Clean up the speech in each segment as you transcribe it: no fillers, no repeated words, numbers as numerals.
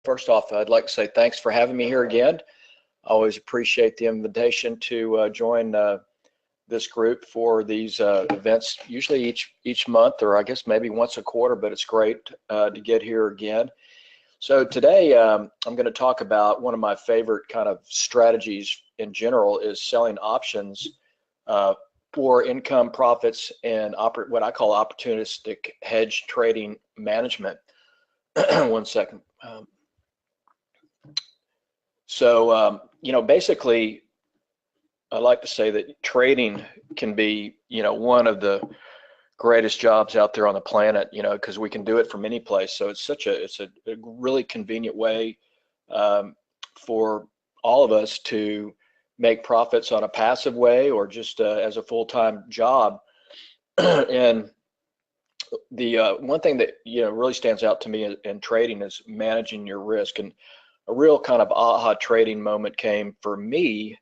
First off, I'd like to say thanks for having me here again. I always appreciate the invitation to join this group for these events, usually each month, or I guess maybe once a quarter, but it's great to get here again. So today I'm going to talk about one of my favorite kind of strategies in general is selling options for income, profits, and what I call opportunistic hedge trading management. One second. Basically, I like to say that trading can be, one of the greatest jobs out there on the planet, because we can do it from any place. So it's a really convenient way for all of us to make profits on a passive way or just as a full-time job. And the one thing that really stands out to me in trading is managing your risk. And a real kind of aha trading moment came for me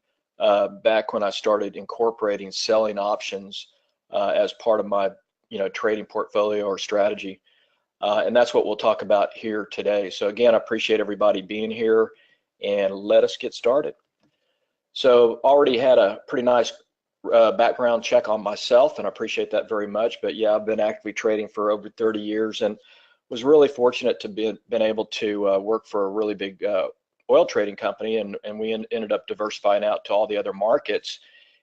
back when I started incorporating selling options as part of my trading portfolio or strategy. And that's what we'll talk about here today. So again, I appreciate everybody being here, and let us get started. So already had a pretty nice background check on myself, and I appreciate that very much. But yeah, I've been actively trading for over 30 years and was really fortunate to been able to work for a really big oil trading company, and we ended up diversifying out to all the other markets.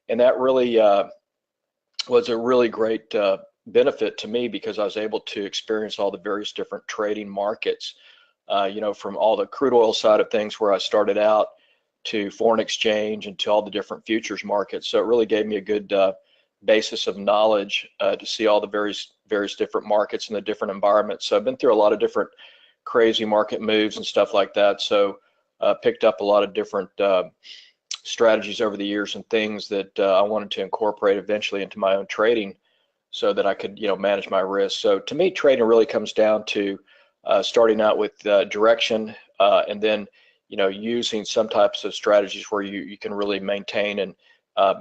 And that really was a really great benefit to me, because I was able to experience all the various different trading markets, from all the crude oil side of things where I started out to foreign exchange and to all the different futures markets. So it really gave me a good basis of knowledge to see all the various different markets and the different environments. So I've been through a lot of different crazy market moves and stuff like that. So picked up a lot of different strategies over the years and things that I wanted to incorporate eventually into my own trading so that I could manage my risk. So to me, trading really comes down to starting out with direction and then using some types of strategies where you can really maintain and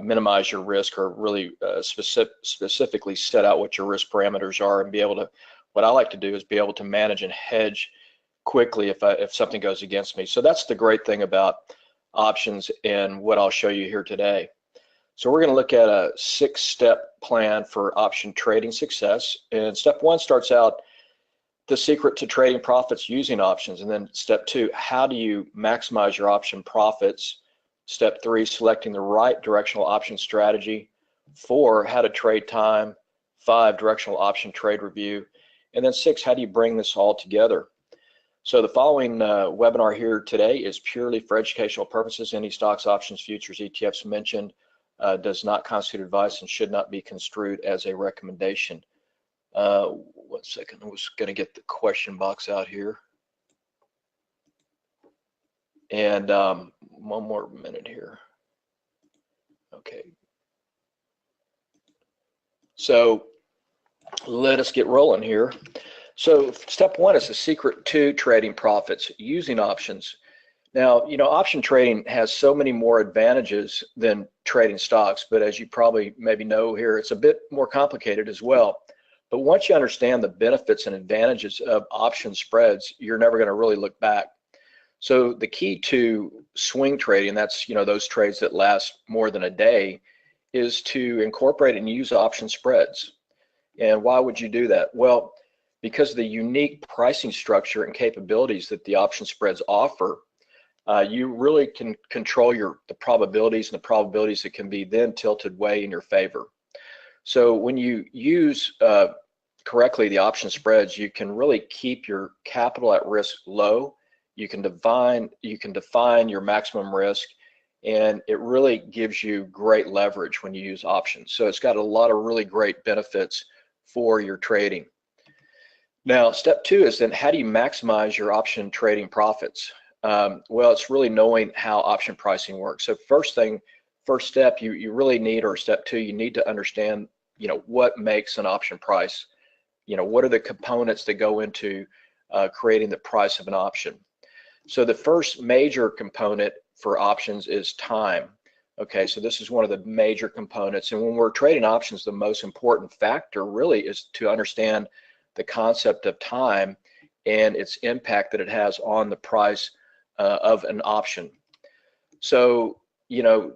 minimize your risk, or really specifically set out what your risk parameters are, and be able to, what I like to do is be able to manage and hedge quickly if something goes against me. So that's the great thing about options and what I'll show you here today. So we're going to look at a 6-step plan for option trading success. And step 1 starts out the secret to trading profits using options. And then step 2, how do you maximize your option profits? Step 3, selecting the right directional option strategy. 4, how to trade time. 5, directional option trade review. And then 6, how do you bring this all together? So the following webinar here today is purely for educational purposes. Any stocks, options, futures, ETFs mentioned does not constitute advice and should not be construed as a recommendation. 1 second, I was going to get the question box out here. And one more minute here. Okay. So let us get rolling here. So step 1 is the secret to trading profits using options. Now, option trading has so many more advantages than trading stocks, but as you probably maybe know here, it's a bit more complicated as well. But once you understand the benefits and advantages of option spreads, you're never going to really look back. So the key to swing trading, that's those trades that last more than a day, is to incorporate and use option spreads. And why would you do that? Well, because of the unique pricing structure and capabilities that the option spreads offer, you really can control the probabilities, and the probabilities that can be then tilted way in your favor. So when you use correctly the option spreads, you can really keep your capital at risk low. You can define your maximum risk, and it really gives you great leverage when you use options. So it's got a lot of really great benefits for your trading. Now, step 2 is then how do you maximize your option trading profits? Well, it's really knowing how option pricing works. So first step you really need, or step 2, you need to understand, what makes an option price. What are the components that go into creating the price of an option? So the first major component for options is time. Okay, so this is one of the major components. And when we're trading options, the most important factor really is to understand the concept of time and its impact that it has on the price of an option. So,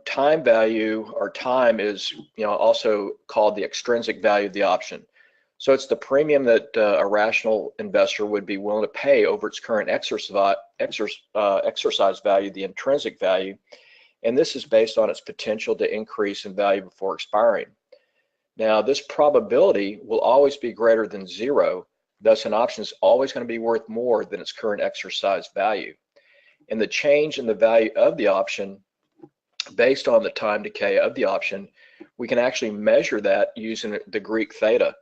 time value, or time, is also called the extrinsic value of the option. So it's the premium that a rational investor would be willing to pay over its current exercise value, the intrinsic value, and this is based on its potential to increase in value before expiring. Now, this probability will always be greater than zero, thus an option is always going to be worth more than its current exercise value. And the change in the value of the option based on the time decay of the option, we can actually measure that using the Greek theta.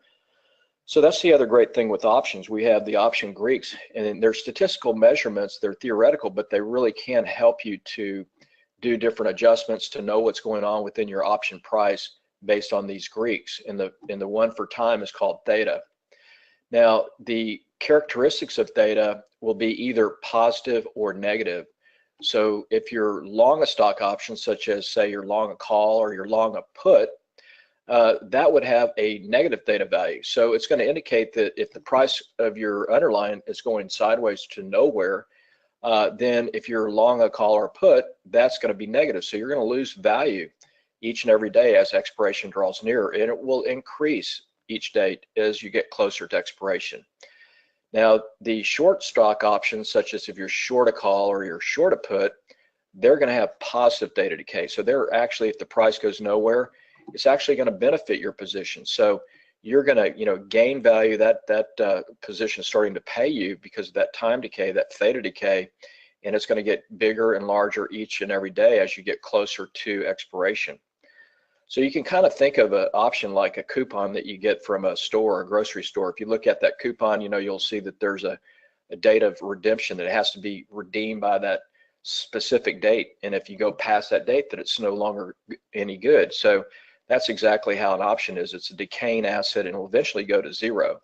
So that's the other great thing with options. We have the option Greeks, and they're statistical measurements, they're theoretical, but they really can help you to do different adjustments to know what's going on within your option price based on these Greeks. And the one for time is called theta. Now, the characteristics of theta will be either positive or negative. So if you're long a stock option, such as say you're long a call or you're long a put, that would have a negative theta value. So it's going to indicate that if the price of your underlying is going sideways to nowhere, then if you're long a call or put, that's going to be negative. So you're going to lose value each and every day as expiration draws nearer, and it will increase each day as you get closer to expiration. Now, the short stock options, such as if you're short a call or you're short a put, they're going to have positive theta decay. So they're actually, if the price goes nowhere, it's actually going to benefit your position. So you're going to, gain value. That position is starting to pay you because of that time decay, that theta decay, and it's going to get bigger and larger each and every day as you get closer to expiration. So you can kind of think of an option like a coupon that you get from a store, a grocery store. If you look at that coupon, you'll see that there's a date of redemption, that it has to be redeemed by that specific date. And if you go past that date, that it's no longer any good. So that's exactly how an option is. It's a decaying asset and will eventually go to zero.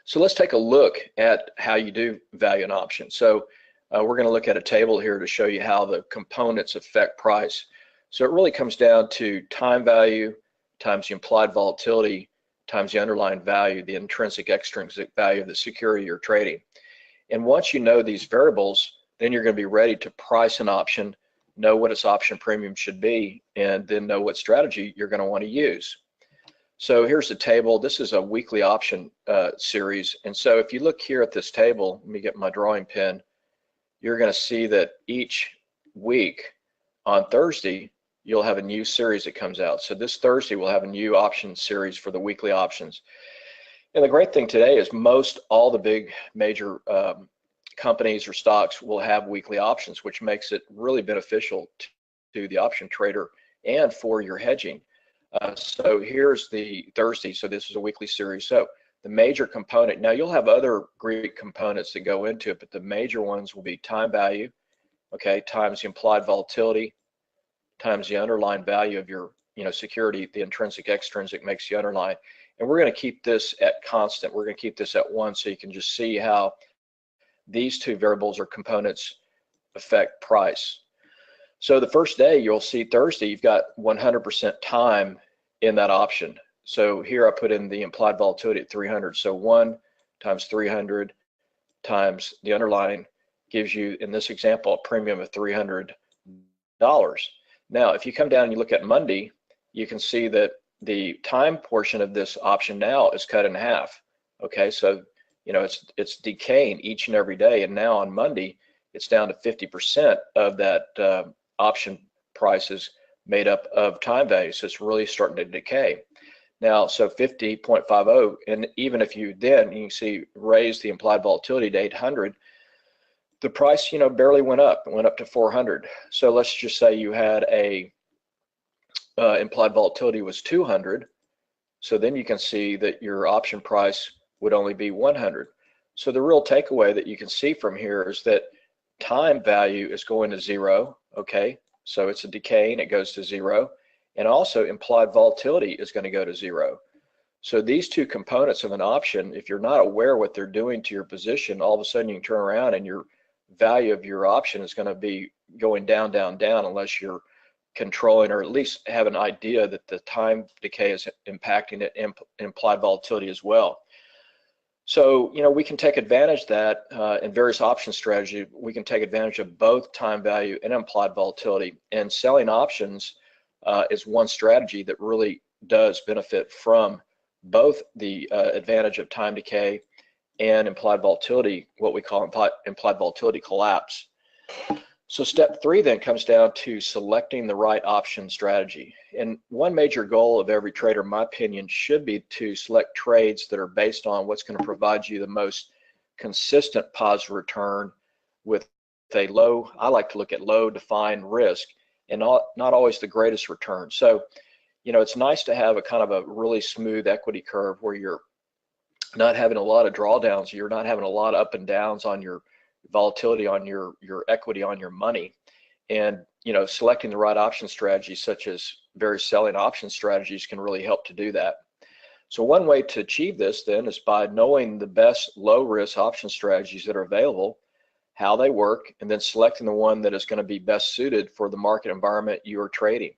So let's take a look at how you do value an option. So we're going to look at a table here to show you how the components affect price. So it really comes down to time value times the implied volatility times the underlying value, the intrinsic extrinsic value of the security you're trading. And once you know these variables, then you're going to be ready to price an option, know what its option premium should be, and then know what strategy you're going to want to use. So here's the table. This is a weekly option series. And so if you look here at this table, let me get my drawing pen, you're going to see that each week on Thursday, you'll have a new series that comes out. So this Thursday, we'll have a new option series for the weekly options. And the great thing today is all the big major companies or stocks will have weekly options, which makes it really beneficial to the option trader and for your hedging. So here's the Thursday. So this is a weekly series. So the major component, now you'll have other Greek components that go into it, but the major ones will be time value, okay, times the implied volatility, times the underlying value of your security. The intrinsic extrinsic makes the underlying, and we're going to keep this at constant. We're going to keep this at 1, so you can just see how these two variables or components affect price. So the first day, you'll see Thursday, you've got 100% time in that option. So here I put in the implied volatility at 300. So 1 times 300 times the underlying gives you, in this example, a premium of $300. Now, if you come down and you look at Monday, you can see that the time portion of this option now is cut in half. Okay, so it's decaying each and every day, and now on Monday it's down to 50% of that option price is made up of time value, so it's really starting to decay. Now, so 50.50, and even if you can see raise the implied volatility to 800, the price barely went up. It went up to 400. So let's just say you had a implied volatility was 200. So then you can see that your option price would only be 100. So the real takeaway that you can see from here is that time value is going to zero. Okay, so it's a decay and it goes to zero, and also implied volatility is going to go to zero. So these two components of an option, if you're not aware what they're doing to your position, all of a sudden you can turn around and your value of your option is going to be going down, down, down, unless you're controlling or at least have an idea that the time decay is impacting it, implied volatility as well. So, we can take advantage of that in various option strategies. We can take advantage of both time value and implied volatility. And selling options is one strategy that really does benefit from both the advantage of time decay and implied volatility, what we call implied volatility collapse. So step 3 then comes down to selecting the right option strategy. And one major goal of every trader, in my opinion, should be to select trades that are based on what's going to provide you the most consistent positive return with a low, I like to look at low defined risk, and not always the greatest return. So, it's nice to have a kind of a really smooth equity curve where you're not having a lot of drawdowns, you're not having a lot of up and downs on your volatility on your equity on your money. And selecting the right option strategies, such as various selling option strategies, can really help to do that. So one way to achieve this then is by knowing the best low risk option strategies that are available, how they work, and then selecting the one that is going to be best suited for the market environment you are trading.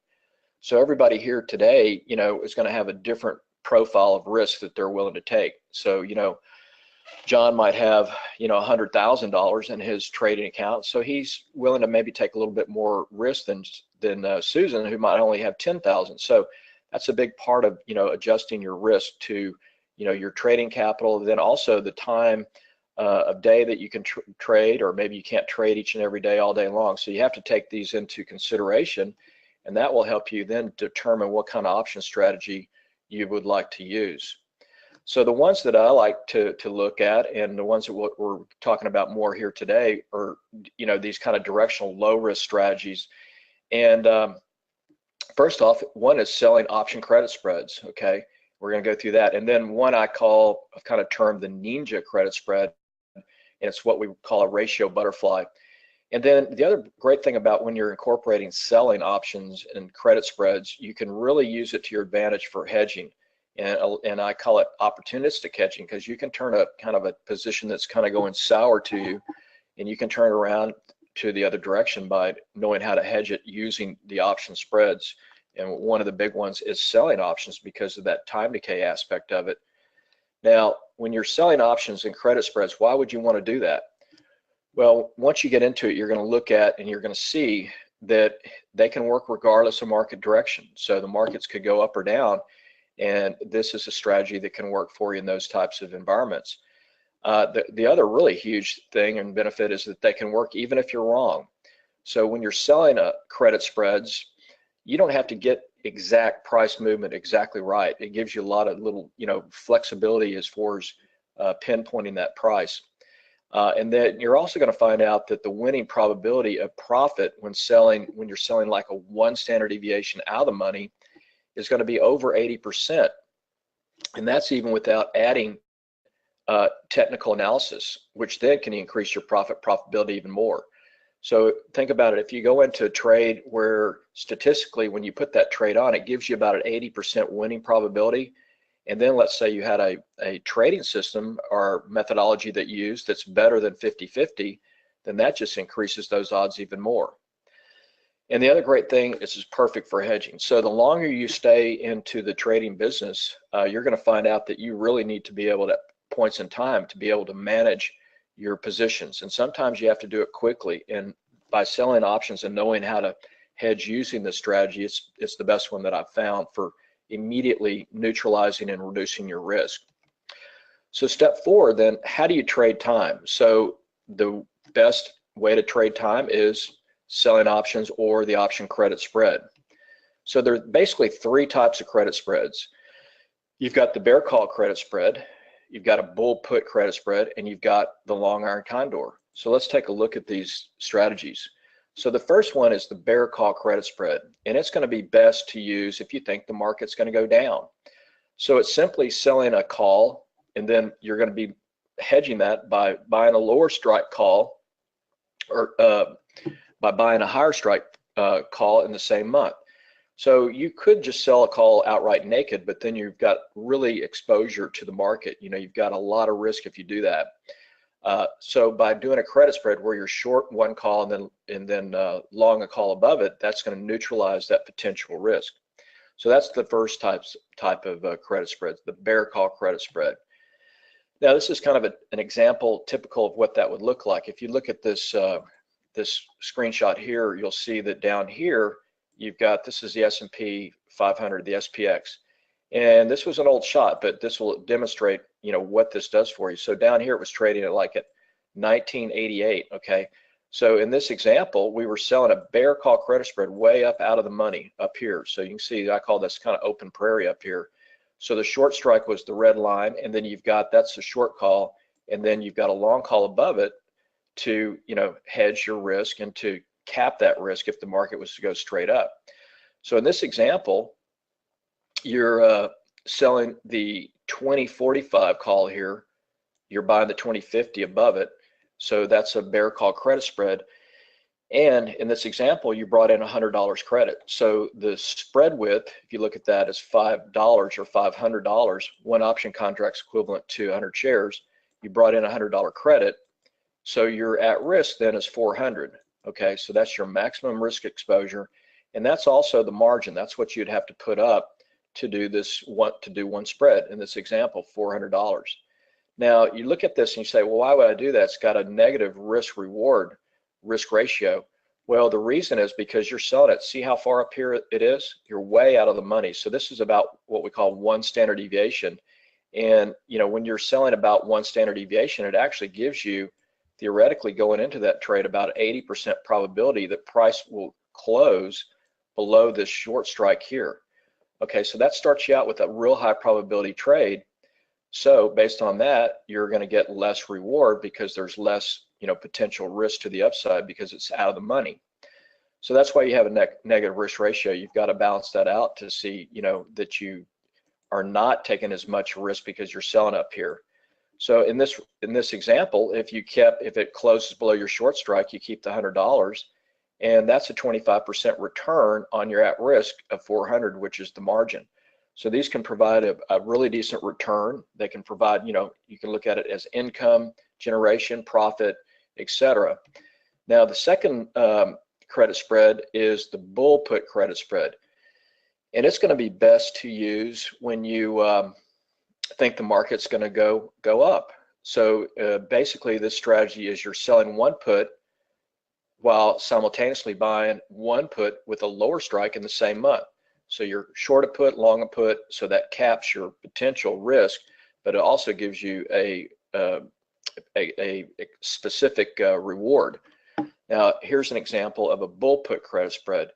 So everybody here today, is going to have a different profile of risk that they're willing to take. So, John might have, $100,000 in his trading account, so he's willing to maybe take a little bit more risk than Susan, who might only have 10,000. So that's a big part of, adjusting your risk to, your trading capital. Then also the time of day that you can trade, or maybe you can't trade each and every day all day long. So you have to take these into consideration, and that will help you then determine what kind of option strategy you would like to use. So the ones that I like to look at, and the ones that we're talking about more here today, are these kind of directional low risk strategies. And first off, one is selling option credit spreads. Okay, we're going to go through that, and then one I've kind of termed the ninja credit spread, and it's what we call a ratio butterfly. And then the other great thing about when you're incorporating selling options and credit spreads, you can really use it to your advantage for hedging. And I call it opportunistic hedging, because you can turn a kind of a position that's kind of going sour to you, and you can turn it around to the other direction by knowing how to hedge it using the option spreads. And one of the big ones is selling options because of that time decay aspect of it. Now, when you're selling options and credit spreads, why would you want to do that? Well, once you get into it, you're going to look at and you're going to see that they can work regardless of market direction. So the markets could go up or down, and this is a strategy that can work for you in those types of environments. The other really huge thing and benefit is that they can work even if you're wrong. So when you're selling credit spreads, you don't have to get exact price movement exactly right. It gives you a lot of little, flexibility as far as pinpointing that price. And then you're also going to find out that the winning probability of profit when you're selling like a 1 standard deviation out of the money, is going to be over 80%. And that's even without adding technical analysis, which then can increase your profitability even more. So think about it. If you go into a trade where statistically, when you put that trade on, it gives you about an 80% winning probability. And then let's say you had a trading system or methodology that you use that's better than 50-50, then that just increases those odds even more. And the other great thing is it's perfect for hedging. So the longer you stay into the trading business, you're going to find out that you really need to be able to, points in time, to be able to manage your positions. And sometimes you have to do it quickly. And by selling options and knowing how to hedge using this strategy, it's the best one that I've found for immediately neutralizing and reducing your risk. So step 4, then, how do you trade time? So the best way to trade time is selling options or the option credit spread. So there are basically 3 types of credit spreads. You've got the bear call credit spread, you've got a bull put credit spread, and you've got the long iron condor. So let's take a look at these strategies. So the first one is the bear call credit spread, and it's going to be best to use if you think the market's going to go down. So it's simply selling a call, and then you're going to be hedging that by buying a lower strike call, or by buying a higher strike call in the same month. So you could just sell a call outright naked, but then you've got really exposure to the market. You've got a lot of risk if you do that. So by doing a credit spread where you're short one call and then long a call above it, that's going to neutralize that potential risk. So that's the first type of credit spreads, the bear call credit spread. Now this is kind of an example typical of what that would look like. If you look at this this screenshot here, you'll see that down here you've got, this is the S&P 500, the SPX, and this was an old shot, but this will demonstrate, you know, what this does for you. So down here it was trading at like at 1988. Okay, so in this example we were selling a bear call credit spread way up out of the money up here. So you can see I call this kind of open prairie up here. So the short strike was the red line, and then you've got, that's the short call, and then you've got a long call above it to, you know, hedge your risk and to cap that risk if the market was to go straight up. So in this example, you're selling the 2045 call here, you're buying the 2050 above it, so that's a bear call credit spread. And in this example, you brought in $100 credit. So the spread width, if you look at that, is $5 or $500. One option contract's equivalent to 100 shares. You brought in $100 credit, so your at risk then is 400. Okay, so that's your maximum risk exposure, and that's also the margin. That's what you'd have to put up to do this, one spread in this example, $400. Now you look at this and you say, well, why would I do that? It's got a negative risk ratio. Well, the reason is because you're selling it. See how far up here it is? You're way out of the money. So this is about what we call one standard deviation. And you know, when you're selling about one standard deviation, it actually gives you, theoretically, going into that trade, about 80% probability that price will close below this short strike here. Okay, so that starts you out with a real high probability trade. So based on that, you're going to get less reward because there's less, you know, potential risk to the upside because it's out of the money. So that's why you have a negative risk ratio. You've got to balance that out to see, you know, that you are not taking as much risk because you're selling up here. So in this example, if it closes below your short strike, you keep the $100, and that's a 25% return on your at risk of 400, which is the margin. So these can provide a really decent return. They can provide, you know, you can look at it as income generation, profit, etc. Now the second credit spread is the bull put credit spread, and it's going to be best to use when you think the market's going to go up. So basically this strategy is you're selling one put while simultaneously buying one put with a lower strike in the same month. So you're short a put, long a put, so that caps your potential risk, but it also gives you a specific reward. Now here's an example of a bull put credit spread,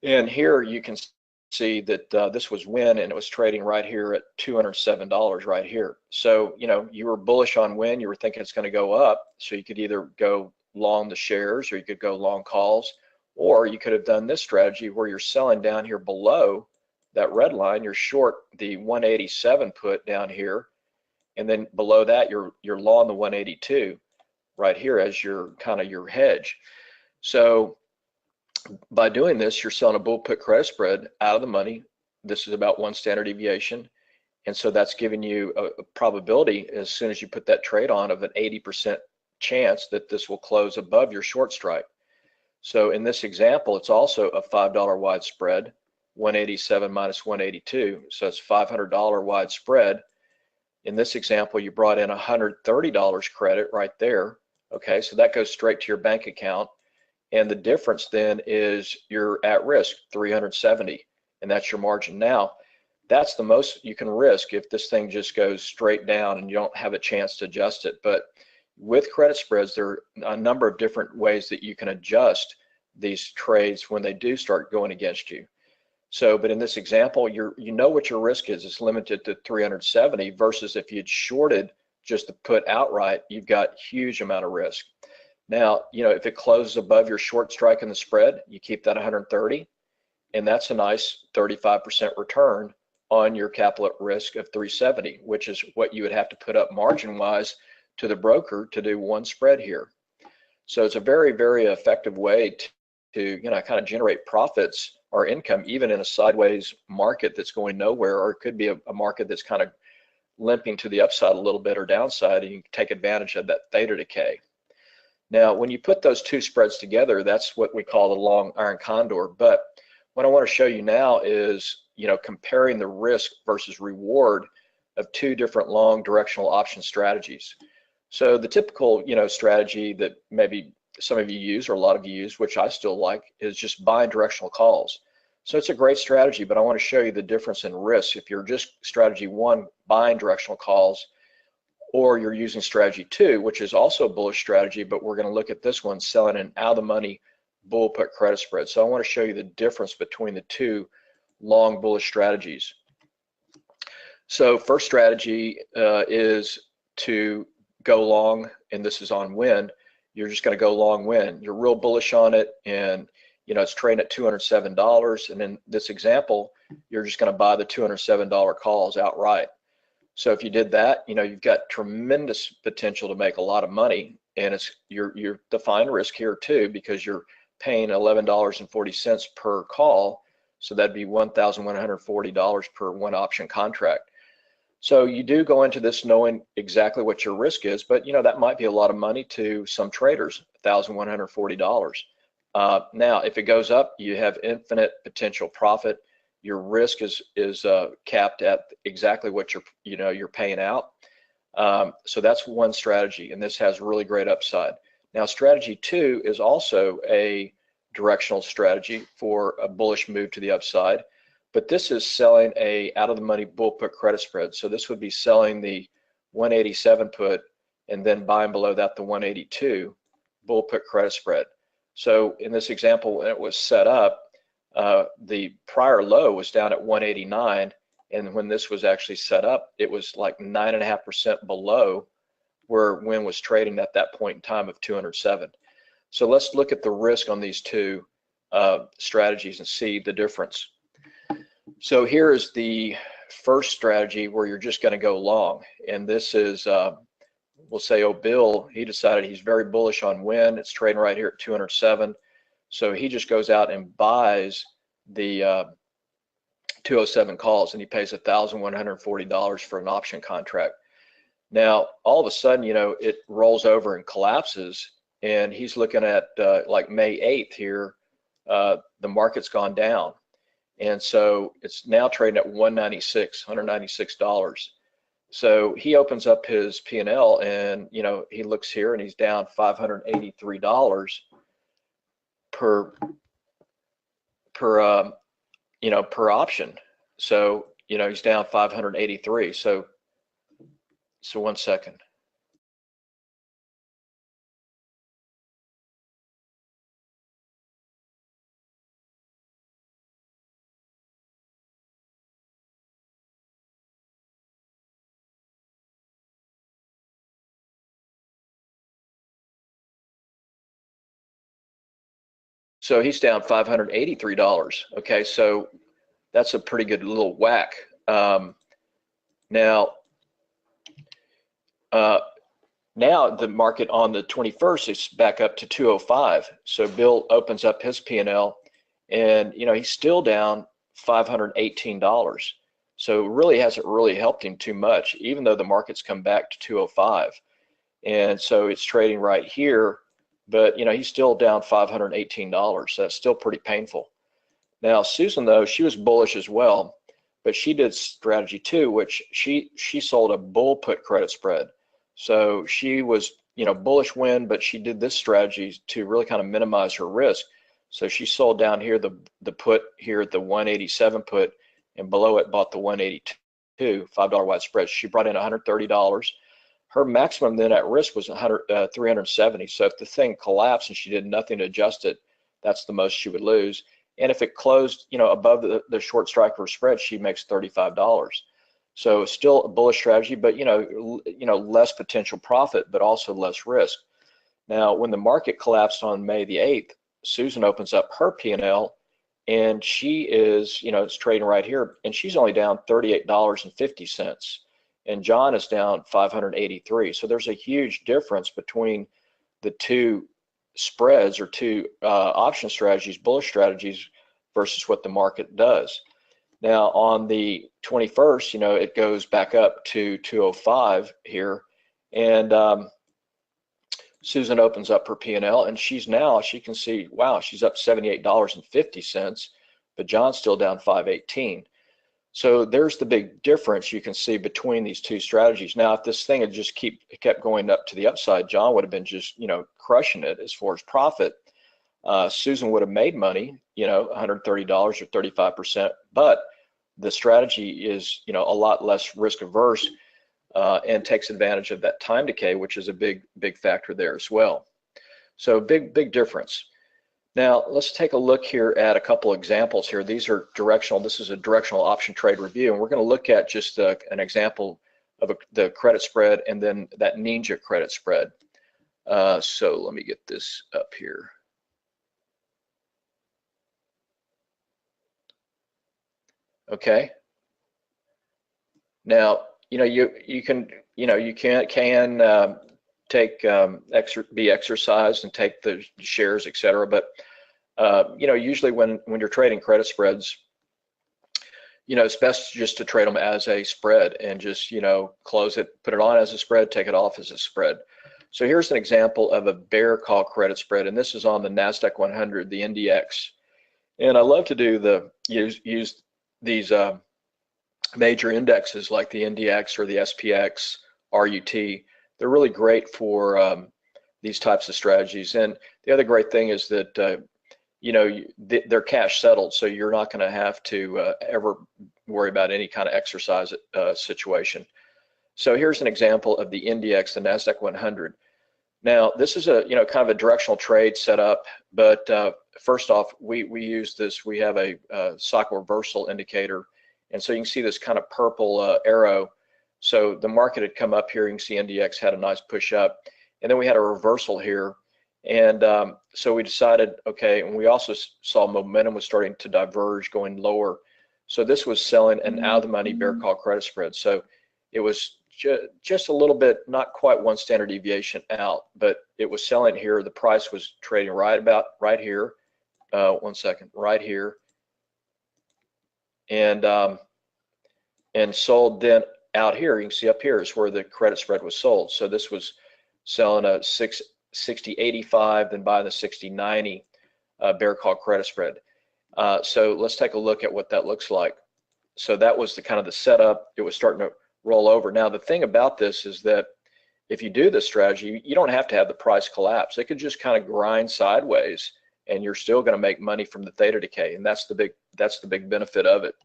and here you can see that this was Win, and it was trading right here at $207 right here. So you know, you were bullish on Win, you were thinking it's going to go up, so you could either go long the shares or you could go long calls, or you could have done this strategy where you're selling down here below that red line. You're short the 187 put down here, and then below that you're long the 182 right here as your kind of your hedge. So by doing this, you're selling a bull put credit spread out of the money. This is about one standard deviation, and so that's giving you a probability as soon as you put that trade on of an 80% chance that this will close above your short strike. So in this example, it's also a $5 wide spread, 187 minus 182, so it's $500 wide spread. In this example, you brought in $130 credit right there. Okay, so that goes straight to your bank account, and the difference then is you're at risk, 370, and that's your margin. Now, that's the most you can risk if this thing just goes straight down and you don't have a chance to adjust it. But with credit spreads, there are a number of different ways that you can adjust these trades when they do start going against you. So, but in this example, you know what your risk is. It's limited to 370 versus if you'd shorted just to put outright, you've got huge amount of risk. Now, you know, if it closes above your short strike in the spread, you keep that 130, and that's a nice 35% return on your capital at risk of 370, which is what you would have to put up margin-wise to the broker to do one spread here. So it's a very, very effective way to you know, kind of generate profits or income even in a sideways market that's going nowhere, or it could be a market that's kind of limping to the upside a little bit or downside, and you can take advantage of that theta decay. Now, when you put those two spreads together, that's what we call the long iron condor. But what I want to show you now is, you know, comparing the risk versus reward of two different long directional option strategies. So the typical, strategy that maybe some of you use or a lot of you use, which I still like, is just buying directional calls. So it's a great strategy, but I want to show you the difference in risk if you're just strategy one, buying directional calls, or you're using strategy two, which is also a bullish strategy, but we're going to look at this one, selling an out of the money bull put credit spread. So I want to show you the difference between the two long bullish strategies. So first strategy is to go long, and this is on win. You're just going to go long win. You're real bullish on it, and it's trading at $207. And in this example, you're just going to buy the $207 calls outright. So if you did that, you've got tremendous potential to make a lot of money, and you're defying risk here too, because you're paying $11.40 per call. So that'd be $1,140 per one option contract. So you do go into this knowing exactly what your risk is, but that might be a lot of money to some traders, $1,140. Now, if it goes up, you have infinite potential profit. Your risk is capped at exactly what you're paying out. So that's one strategy, and this has really great upside. Now, strategy two is also a directional strategy for a bullish move to the upside, but this is selling a out of the money bull put credit spread. So this would be selling the 187 put and then buying below that the 182 bull put credit spread. So in this example, when it was set up, the prior low was down at 189, and when this was actually set up, it was like 9.5% below where Win was trading at that point in time of 207. So let's look at the risk on these two strategies and see the difference. So here is the first strategy where you're just going to go long, and this is we'll say, Bill, he decided he's very bullish on Win. It's trading right here at 207. So he just goes out and buys the 207 calls, and he pays $1,140 for an option contract. Now, all of a sudden, it rolls over and collapses, and he's looking at like May 8th here, the market's gone down. And so it's now trading at $196. So he opens up his P&L, and he looks here, and he's down $583 per option. So he's down 583. So one second. So he's down $583. Okay, so that's a pretty good little whack. Now the market on the 21st is back up to 205. So Bill opens up his P&L, and he's still down $518. So it really hasn't really helped him too much, even though the market's come back to 205. And so it's trading right here, but he's still down $518. So that's still pretty painful. Now Susan, though, she was bullish as well, but she did strategy two, which she sold a bull put credit spread. So she was bullish Win, but she did this strategy to really kind of minimize her risk. So she sold down here the put here at the 187 put, and below it bought the 182 $5 wide spread. She brought in $130. Her maximum then at risk was 370. So if the thing collapsed and she did nothing to adjust it, that's the most she would lose. And if it closed, above the short strike of her spread, she makes $35. So still a bullish strategy, but less potential profit, but also less risk. Now, when the market collapsed on May the 8th, Susan opens up her P&L, and she is, it's trading right here, and she's only down $38.50. And John is down 583. So there's a huge difference between the two spreads or two option strategies, bullish strategies, versus what the market does. Now on the 21st, it goes back up to 205 here, and Susan opens up her P&L, and she can see, wow, she's up $78.50, but John's still down 518. So there's the big difference you can see between these two strategies. Now, if this thing had just kept going up to the upside, John would have been just, crushing it as far as profit. Susan would have made money, $130 or 35%, but the strategy is, a lot less risk averse and takes advantage of that time decay, which is a big factor there as well. So big difference. Now let's take a look here at a couple examples here. These are directional. This is a directional option trade review, and we're going to look at just an example of the credit spread and then that ninja credit spread. So let me get this up here. Okay. Now you can take be exercised and take the shares, etc. But usually when you're trading credit spreads, it's best just to trade them as a spread and just close it, put it on as a spread, take it off as a spread. So here's an example of a bear call credit spread, and this is on the NASDAQ 100, the NDX. And I love to do use these major indexes like the NDX or the SPX, RUT. They're really great for these types of strategies. And the other great thing is that they're cash settled, so you're not going to have to ever worry about any kind of exercise situation. So here's an example of the NDX, the NASDAQ 100. Now this is a kind of a directional trade setup, but first off, we use this. We have a cycle reversal indicator, and so you can see this kind of purple arrow. So the market had come up here. You can see NDX had a nice push up, and then we had a reversal here. And so we decided, okay, and we also saw momentum was starting to diverge, going lower. So this was selling an out of the money bear call credit spread. So it was just a little bit, not quite one standard deviation out, but it was selling here. The price was trading right here. One second, right here, and sold then out here. You can see up here is where the credit spread was sold. So this was selling a 60.85, then buying the 60.90 bear call credit spread. So let's take a look at what that looks like. So that was the kind of the setup. It was starting to roll over. Now the thing about this is that if you do this strategy, you don't have to have the price collapse. It could just kind of grind sideways, and you're still going to make money from the theta decay, and that's the big benefit of it.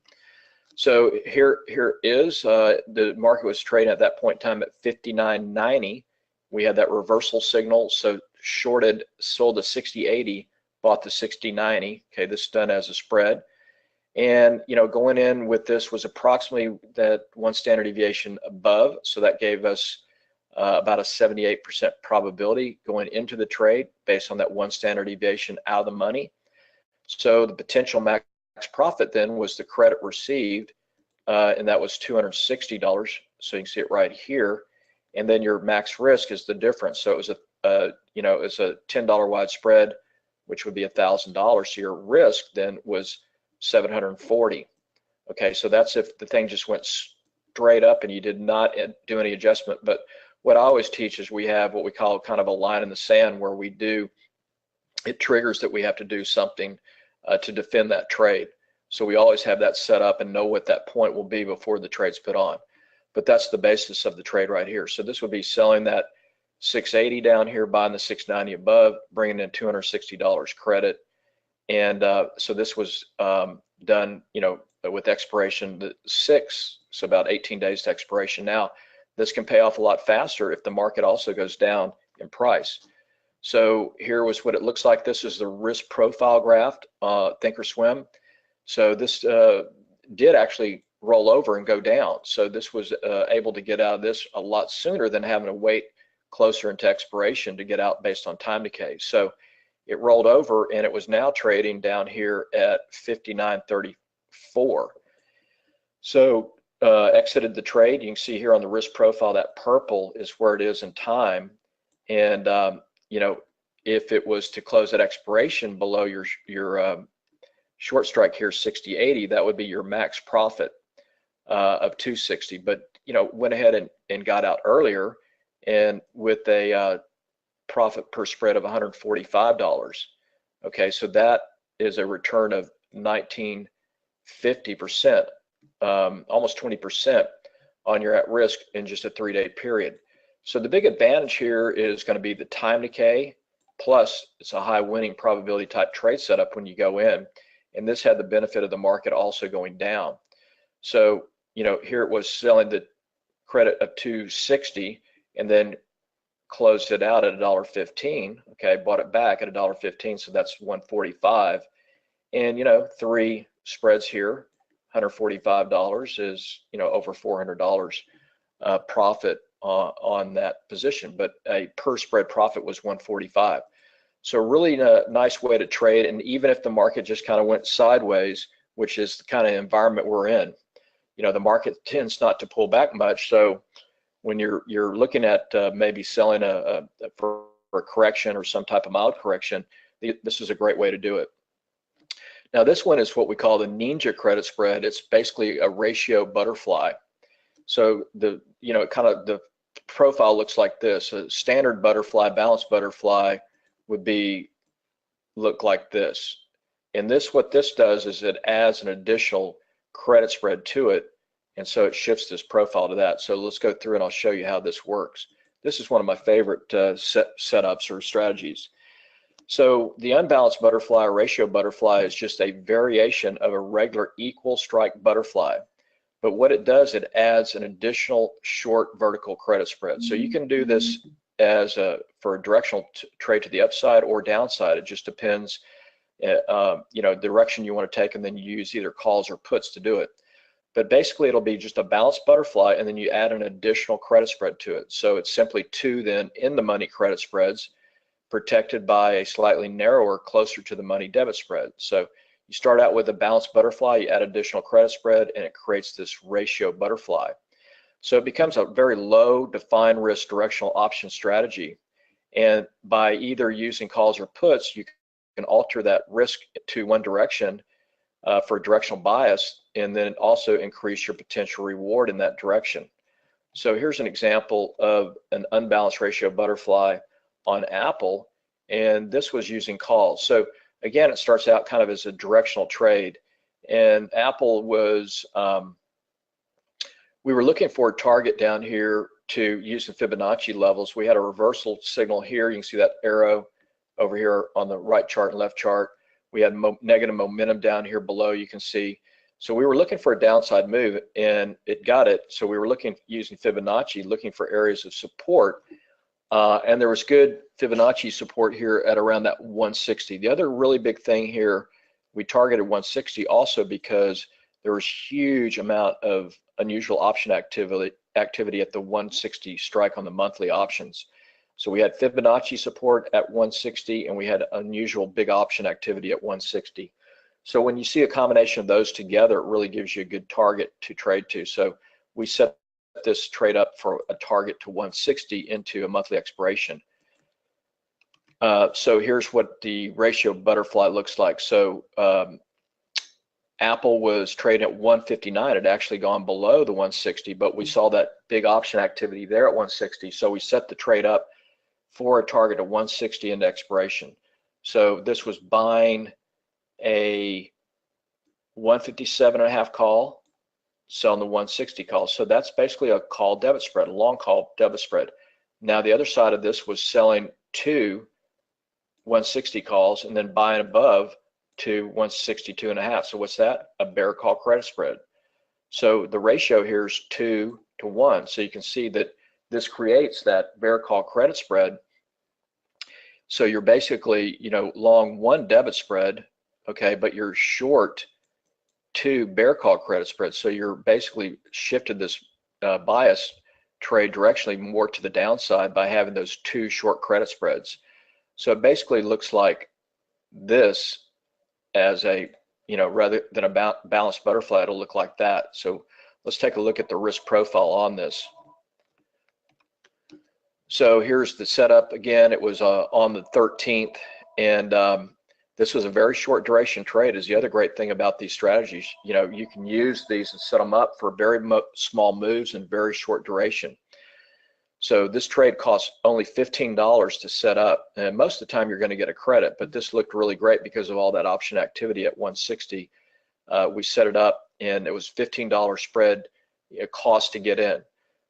So here is the market was trading at that point in time at 59.90. We had that reversal signal, so shorted, sold the 60.80, bought the 60.90. Okay, this is done as a spread. And going in with this was approximately that one standard deviation above, so that gave us about a 78% probability going into the trade based on that one standard deviation out of the money. So the potential max profit then was the credit received, and that was $260. So you can see it right here. And then your max risk is the difference. So it was it's a $10 wide spread, which would be $1,000. So your risk then was $740. Okay, so that's if the thing just went straight up and you did not do any adjustment. But what I always teach is we have what we call kind of a line in the sand where it triggers that we have to do something to defend that trade. So we always have that set up and know what that point will be before the trade's put on. But that's the basis of the trade right here. So this would be selling that 680 down here, buying the 690 above, bringing in $260 credit. And so this was done, with expiration the 6th, so about 18 days to expiration. Now, this can pay off a lot faster if the market also goes down in price. So here was what it looks like. This is the risk profile graph, Thinkorswim. So this did actually roll over and go down. So this was able to get out of this a lot sooner than having to wait closer into expiration to get out based on time decay. So it rolled over and it was now trading down here at 59.34. So exited the trade. You can see here on the risk profile that purple is where it is in time. And if it was to close at expiration below your short strike here, 60.80, that would be your max profit of 260. But went ahead and got out earlier, and with a profit per spread of $145. Okay, so that is a return of 1950%. almost 20% on your at risk in just a 3-day period. So the big advantage here is going to be the time decay, plus it's a high winning probability type trade setup when you go in. And this had the benefit of the market also going down. So, you know, here it was selling the credit of 260 and then closed it out at $1.15. Okay, bought it back at $1.15, so that's 145. And you know, 3 spreads here, $145 is, you know, over $400 profit on that position, but a per spread profit was 145. So really a nice way to trade. And even if the market just kind of went sideways, which is the kind of environment we're in, you know, the market tends not to pull back much. So when you're looking at maybe selling for a correction or some type of mild correction, this is a great way to do it. Now this one is what we call the ninja credit spread. It's basically a ratio butterfly. So the profile looks like this. A standard butterfly, balanced butterfly would look like this. And what this does is it adds an additional credit spread to it, and so it shifts this profile to that. So let's go through and I'll show you how this works. This is one of my favorite setups or strategies. So the unbalanced butterfly or ratio butterfly is just a variation of a regular equal strike butterfly. But what it does, it adds an additional short vertical credit spread. So you can do this for a directional trade to the upside or downside. It just depends, you know, direction you want to take, and then you use either calls or puts to do it. But basically it'll be just a balanced butterfly, and then you add an additional credit spread to it. So it's simply 2 then in the money credit spreads, protected by a slightly narrower, closer to the money debit spread. So you start out with a balanced butterfly, you add additional credit spread, and it creates this ratio butterfly. So it becomes a very low defined risk directional option strategy. And by either using calls or puts, you can alter that risk to one direction for directional bias, and then also increase your potential reward in that direction. So here's an example of an unbalanced ratio butterfly on Apple, and this was using calls. So again, it starts out kind of as a directional trade, and Apple was, we were looking for a target down here to use the Fibonacci levels. We had a reversal signal here. You can see that arrow over here on the right chart and left chart. We had negative momentum down here below, you can see. So we were looking for a downside move, and it got it. So we were using Fibonacci, looking for areas of support. And there was good Fibonacci support here at around that 160. The other really big thing here, we targeted 160 also because there was huge amount of unusual option activity at the 160 strike on the monthly options. So we had Fibonacci support at 160, and we had unusual big option activity at 160. So when you see a combination of those together, it really gives you a good target to trade to. So we set this trade up for a target to 160 into a monthly expiration. So here's what the ratio butterfly looks like. So Apple was trading at 159. It had actually gone below the 160, but we saw that big option activity there at 160. So we set the trade up for a target of 160 into expiration. So this was buying a 157.5 call, selling the 160 call. So that's basically a call debit spread, a long call debit spread. Now the other side of this was selling 2 160 calls and then buying above to 162.5. So what's that? A bear call credit spread. So the ratio here is 2 to 1. So you can see that this creates that bear call credit spread. So you're basically, you know, long 1 debit spread, okay, but you're short 2 bear call credit spreads. So you're basically shifted this bias trade directionally more to the downside by having those 2 short credit spreads. So it basically looks like this as a, you know, rather than a balanced butterfly, it'll look like that. So let's take a look at the risk profile on this. So here's the setup again. It was on the 13th, and this was a very short duration trade. Is the other great thing about these strategies. You know, you can use these and set them up for very small moves and very short duration. So this trade costs only $15 to set up, and most of the time you're going to get a credit, but this looked really great because of all that option activity at 160 we set it up, and it was $15 spread cost to get in.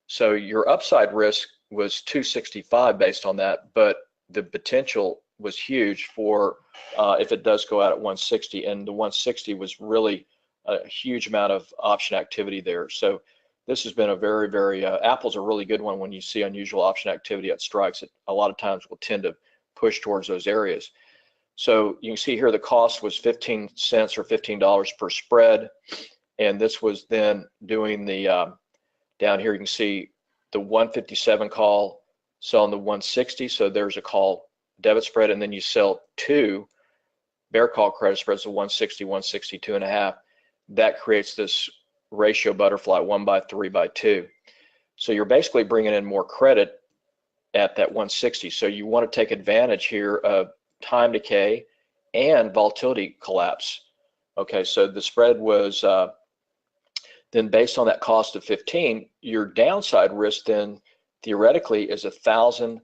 So your upside risk was 265 based on that, but the potential was huge for if it does go out at 160, and the 160 was really a huge amount of option activity there. So this has been a very, very, Apple's a really good one when you see unusual option activity at strikes. It a lot of times will tend to push towards those areas. So you can see here the cost was 15 cents or $15 per spread, and this was then doing the, down here you can see the 157 call selling the 160, so there's a call debit spread, and then you sell two bear call credit spreads, the 160, 162.5. That creates this ratio butterfly 1/3/2. So you're basically bringing in more credit at that 160. So you want to take advantage here of time decay and volatility collapse. Okay, so the spread was then based on that cost of 15, your downside risk then theoretically is 1,000.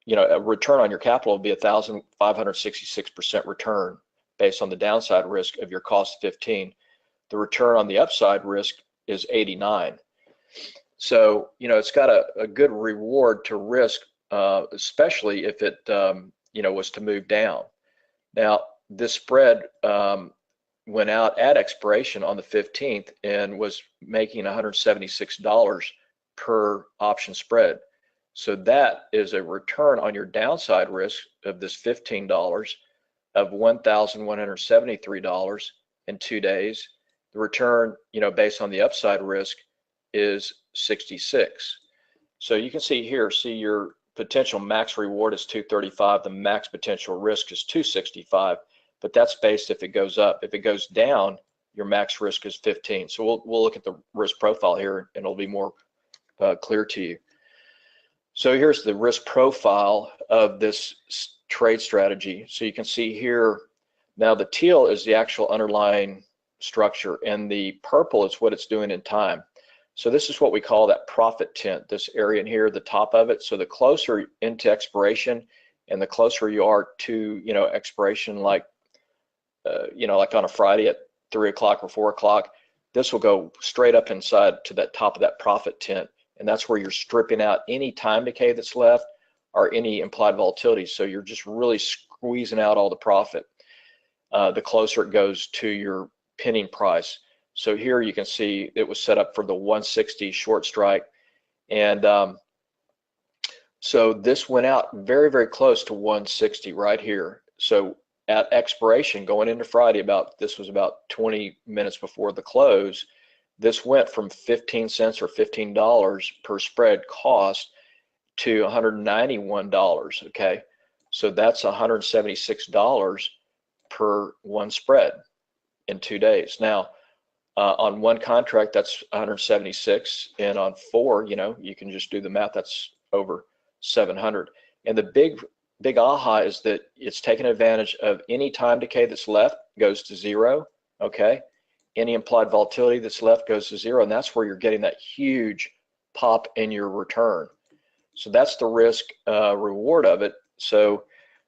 A return on your capital will be 1,566% return based on the downside risk of your cost of 15. The return on the upside risk is 89. So, it's got a good reward to risk, especially if it, was to move down. Now, this spread went out at expiration on the 15th and was making $176 per option spread. So that is a return on your downside risk of this $15 of $1,173 in 2 days. The return, based on the upside risk is 66. So you can see here, your potential max reward is 235. The max potential risk is 265, but that's based if it goes up. If it goes down, your max risk is 15. So we'll look at the risk profile here, and it'll be more clear to you. So here's the risk profile of this trade strategy. So you can see here, now the teal is the actual underlying structure, and the purple is what it's doing in time. So this is what we call that profit tint, this area in here, the top of it. So the closer into expiration and the closer you are to, expiration, like on a Friday at 3 o'clock or 4 o'clock, this will go straight up inside to that top of that profit tint. And that's where you're stripping out any time decay that's left or any implied volatility. So you're just really squeezing out all the profit the closer it goes to your pinning price. So here you can see it was set up for the 160 short strike. And so this went out very, very close to 160 right here. So at expiration going into Friday, this was about 20 minutes before the close, this went from 15 cents or $15 per spread cost to $191, okay? So that's $176 per one spread in 2 days. Now, on one contract, that's 176, and on four, you can just do the math, that's over 700. And the big aha is that it's taking advantage of any time decay that's left goes to zero, okay? Any implied volatility that's left goes to zero, and that's where you're getting that huge pop in your return. So that's the risk reward of it. So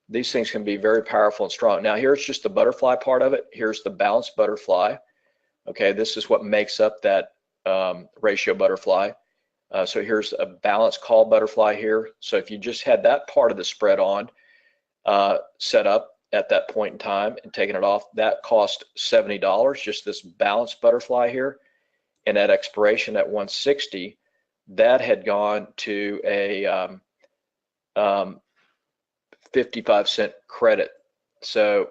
these things can be very powerful and strong. Now here's just the butterfly part of it. Here's the balanced butterfly. Okay, this is what makes up that ratio butterfly. So here's a balanced call butterfly here. So if you just had that part of the spread on set up at that point in time and taking it off, that cost $70, just this balanced butterfly here. And at expiration at 160, that had gone to a 55-cent credit. So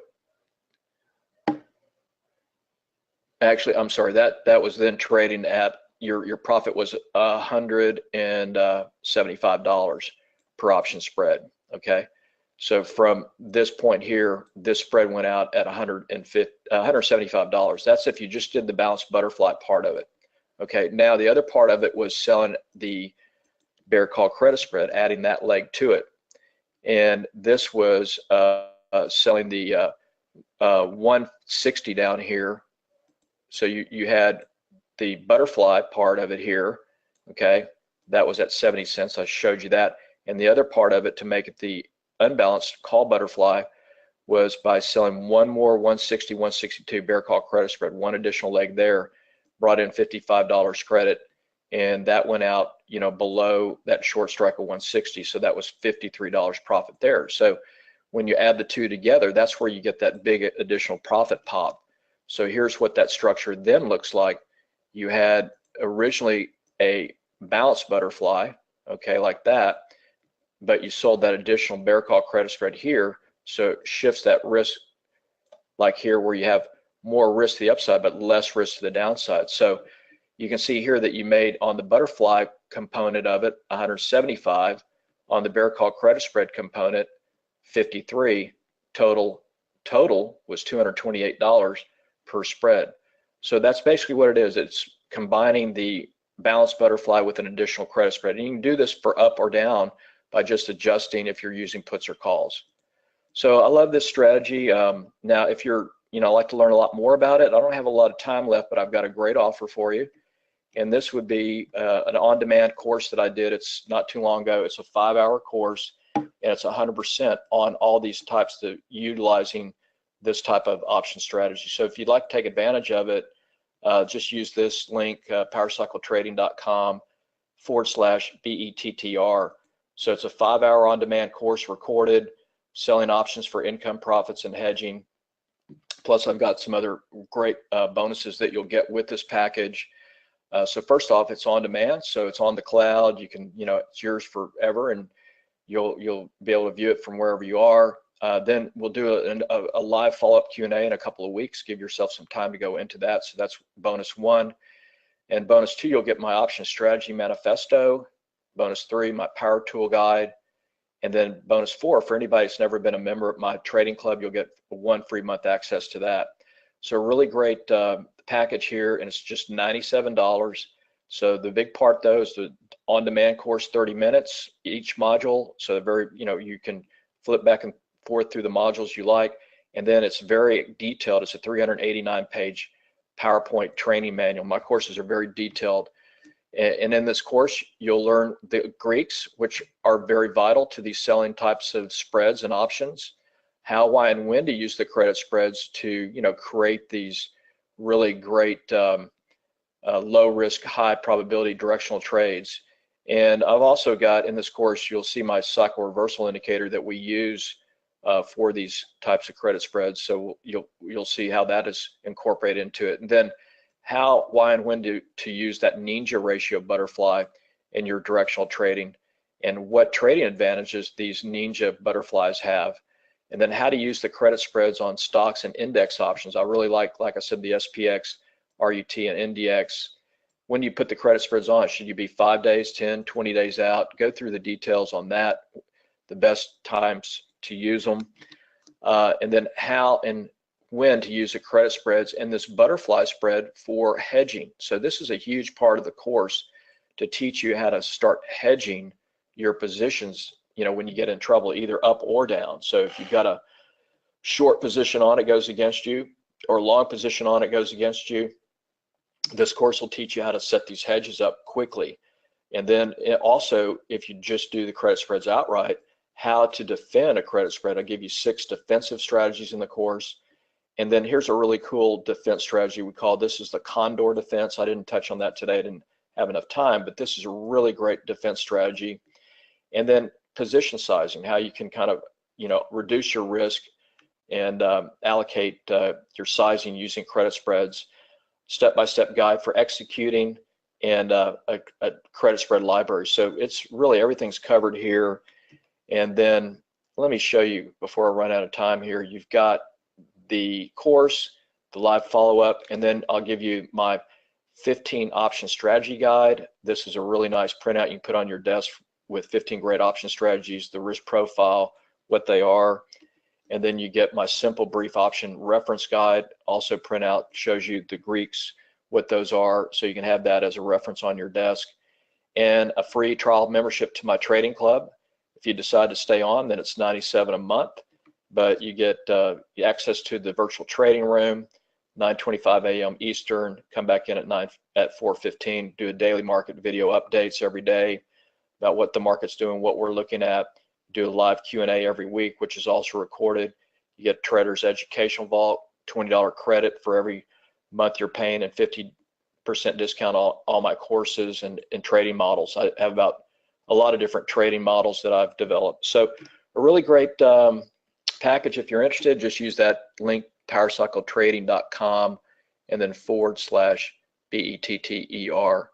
actually, I'm sorry, that was then trading at your profit was $175 per option spread. Okay, so from this point here, this spread went out at $175. That's if you just did the balanced butterfly part of it. Okay, now the other part of it was selling the bear call credit spread, adding that leg to it, and this was selling the 160 down here. So you had the butterfly part of it here, okay, that was at 70 cents, I showed you that, and the other part of it to make it the unbalanced call butterfly was by selling one more 160, 162 bear call credit spread, one additional leg there, brought in $55 credit, and that went out, below that short strike of 160. So that was $53 profit there. So when you add the two together, that's where you get that big additional profit pop. So here's what that structure then looks like. You had originally a balanced butterfly, okay, like that, but you sold that additional bear call credit spread here, so it shifts that risk, like here where you have more risk to the upside but less risk to the downside. So you can see here that you made on the butterfly component of it 175, on the bear call credit spread component 53. Total was $228 per spread. So that's basically what it is. It's combining the balanced butterfly with an additional credit spread, and you can do this for up or down by just adjusting if you're using puts or calls. So I love this strategy. Now, if you're, like to learn a lot more about it, I don't have a lot of time left, but I've got a great offer for you. And this would be an on-demand course that I did. It's not too long ago. It's a 5-hour course, and it's 100% on all these types of utilizing this type of option strategy. So if you'd like to take advantage of it, just use this link, powercycletrading.com/BETTR. So it's a 5-hour on-demand course recorded, selling options for income, profits, and hedging. Plus, I've got some other great bonuses that you'll get with this package. So first off, it's on demand, so it's on the cloud. You can, it's yours forever, and you'll be able to view it from wherever you are. Then we'll do a live follow-up Q&A in a couple of weeks. Give yourself some time to go into that. So that's bonus 1. And bonus 2, you'll get my option strategy manifesto. Bonus 3, my power tool guide. And then bonus 4, for anybody that's never been a member of my trading club, you'll get 1 free month access to that. So a really great package here, and it's just $97. So the big part though is the on-demand course, 30 minutes each module. So you can flip back and forth through the modules you like, and then it's very detailed. It's a 389-page PowerPoint training manual. My courses are very detailed. And in this course, you'll learn the Greeks, which are very vital to these selling types of spreads and options, how, why, and when to use the credit spreads to, create these really great low risk, high probability directional trades. And I've also got in this course, you'll see my cycle reversal indicator that we use for these types of credit spreads. So you'll see how that is incorporated into it. And then how, why, and when to use that ninja ratio butterfly in your directional trading, and what trading advantages these ninja butterflies have, and then how to use the credit spreads on stocks and index options. I really like I said, the SPX, RUT, and NDX. When you put the credit spreads on, should you be 5 days, 10, 20 days out? Go through the details on that, the best times to use them, and then how and when to use the credit spreads and this butterfly spread for hedging. So this is a huge part of the course to teach you how to start hedging your positions, when you get in trouble, either up or down. So if you've got a short position on, it goes against you, or a long position on, it goes against you. This course will teach you how to set these hedges up quickly. And then also, if you just do the credit spreads outright, how to defend a credit spread. I'll give you 6 defensive strategies in the course. And then here's a really cool defense strategy we call, this is the condor defense. I didn't touch on that today, I didn't have enough time, but this is a really great defense strategy. And then position sizing, how you can kind of, reduce your risk and allocate your sizing using credit spreads, step-by-step guide for executing, and a credit spread library. So it's really, everything's covered here. And then let me show you before I run out of time here. You've got the course, the live follow-up, and then I'll give you my 15 option strategy guide. This is a really nice printout you can put on your desk with 15 great option strategies, the risk profile, what they are, and then you get my simple brief option reference guide. Also printout, shows you the Greeks, what those are, so you can have that as a reference on your desk, and a free trial membership to my trading club. If you decide to stay on, then it's $97 a month, but you get access to the virtual trading room, 9:25 a.m. Eastern. Come back in at 4:15. Do a daily market video updates every day about what the market's doing, what we're looking at. Do a live Q&A every week, which is also recorded. You get Trader's Educational Vault, $20 credit for every month you're paying, and 50% discount on all my courses and trading models. I have about a lot of different trading models that I've developed. So a really great package. If you're interested, just use that link, tirecycletrading.com, and then /BETTER